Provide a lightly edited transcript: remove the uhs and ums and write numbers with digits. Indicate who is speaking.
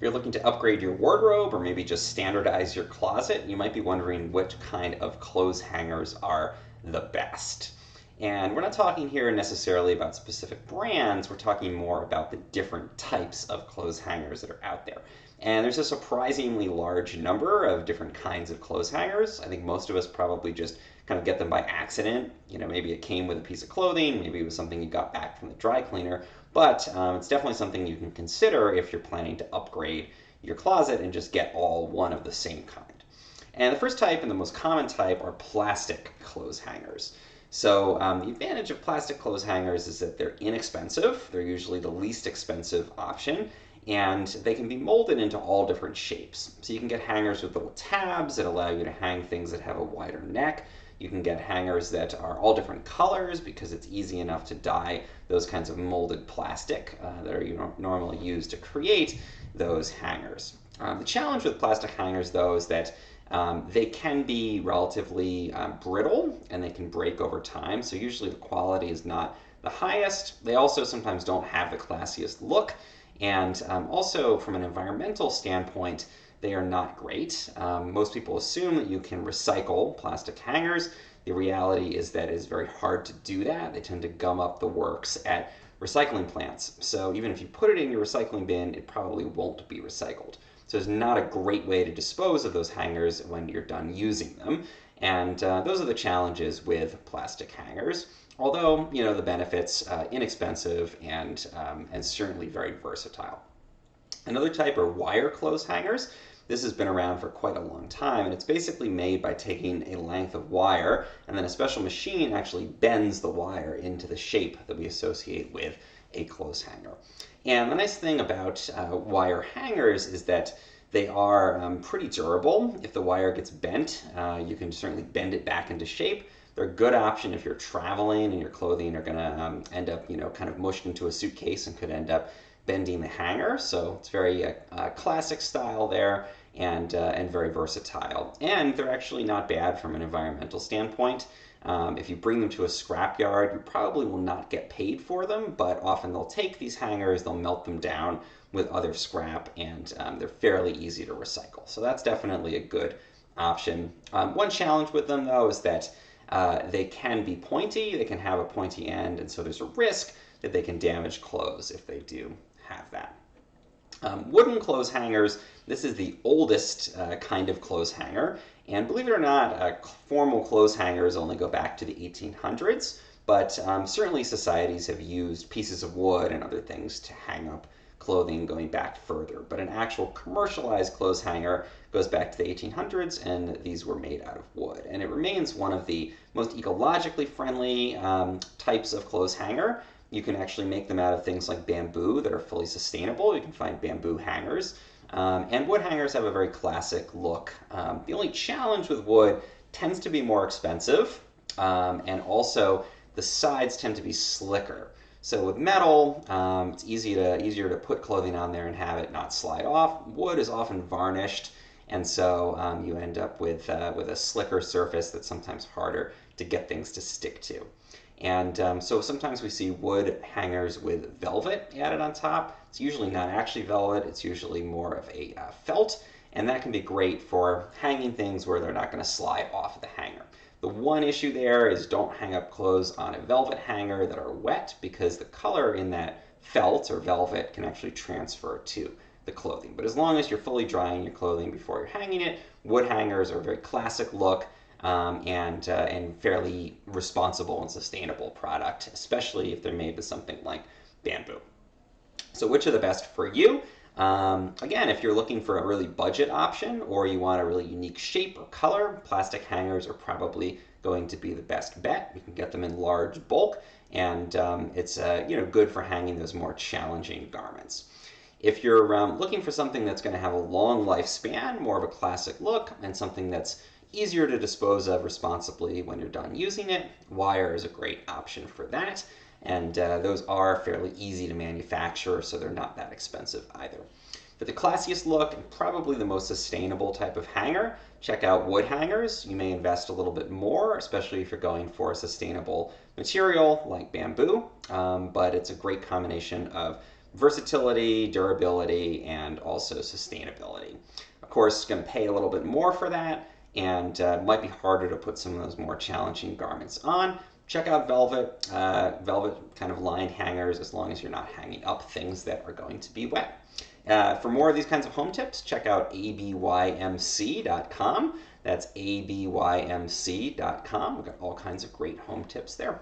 Speaker 1: If you're looking to upgrade your wardrobe or maybe just standardize your closet, you might be wondering which kind of clothes hangers are the best. And we're not talking here necessarily about specific brands, we're talking more about the different types of clothes hangers that are out there. And there's a surprisingly large number of different kinds of clothes hangers. I think most of us probably just kind of get them by accident. You know, maybe it came with a piece of clothing, maybe it was something you got back from the dry cleaner, but it's definitely something you can consider if you're planning to upgrade your closet and just get all one of the same kind. And the first type and the most common type are plastic clothes hangers. So the advantage of plastic clothes hangers is that they're inexpensive. They're usually the least expensive option, and they can be molded into all different shapes. So you can get hangers with little tabs that allow you to hang things that have a wider neck. You can get hangers that are all different colors because it's easy enough to dye those kinds of molded plastic that are normally used to create those hangers. The challenge with plastic hangers, though, is that they can be relatively brittle and they can break over time. So usually the quality is not the highest. They also sometimes don't have the classiest look. And also from an environmental standpoint, they are not great. Most people assume that you can recycle plastic hangers. The reality is that it is very hard to do that. They tend to gum up the works at recycling plants. So even if you put it in your recycling bin, it probably won't be recycled. So it's not a great way to dispose of those hangers when you're done using them. And those are the challenges with plastic hangers. Although, you know, the benefits, inexpensive and certainly very versatile. Another type are wire clothes hangers. This has been around for quite a long time, and it's basically made by taking a length of wire, and then a special machine actually bends the wire into the shape that we associate with a clothes hanger. And the nice thing about wire hangers is that they are pretty durable. If the wire gets bent, you can certainly bend it back into shape. They're a good option if you're traveling and your clothing are going to end up, you know, kind of mushed into a suitcase and could end up bending the hanger. So it's very classic style there and very versatile. And they're actually not bad from an environmental standpoint. If you bring them to a scrapyard, you probably will not get paid for them, but often they'll take these hangers, they'll melt them down with other scrap, and they're fairly easy to recycle. So that's definitely a good option. One challenge with them, though, is that they can be pointy, they can have a pointy end, and so there's a risk that they can damage clothes if they do have that. Wooden clothes hangers, this is the oldest kind of clothes hanger, and believe it or not, formal clothes hangers only go back to the 1800s, but certainly societies have used pieces of wood and other things to hang up clothing going back further. But an actual commercialized clothes hanger goes back to the 1800s, and these were made out of wood. And it remains one of the most ecologically friendly types of clothes hanger. You can actually make them out of things like bamboo that are fully sustainable. You can find bamboo hangers. And wood hangers have a very classic look. The only challenge with wood tends to be more expensive, and also the sides tend to be slicker. So with metal, it's easier to put clothing on there and have it not slide off. Wood is often varnished, and so you end up with a slicker surface that's sometimes harder to get things to stick to. And so sometimes we see wood hangers with velvet added on top. It's usually not actually velvet, it's usually more of a felt, and that can be great for hanging things where they're not going to slide off of the hanger. The one issue there is don't hang up clothes on a velvet hanger that are wet, because the color in that felt or velvet can actually transfer to the clothing. But as long as you're fully drying your clothing before you're hanging it, wood hangers are a very classic look and fairly responsible and sustainable product, especially if they're made with something like bamboo. So which are the best for you? Again, if you're looking for a really budget option or you want a really unique shape or color, plastic hangers are probably going to be the best bet. You can get them in large bulk, and it's good for hanging those more challenging garments. If you're looking for something that's going to have a long lifespan, more of a classic look, and something that's easier to dispose of responsibly when you're done using it, wire is a great option for that. And those are fairly easy to manufacture, so they're not that expensive either. For the classiest look and probably the most sustainable type of hanger, check out wood hangers. You may invest a little bit more, especially if you're going for a sustainable material like bamboo, but it's a great combination of versatility, durability, and also sustainability. Of course, it's going to pay a little bit more for that, and might be harder to put some of those more challenging garments on. Check out velvet, velvet kind of lined hangers, as long as you're not hanging up things that are going to be wet. For more of these kinds of home tips, check out abymc.com. That's abymc.com. We've got all kinds of great home tips there.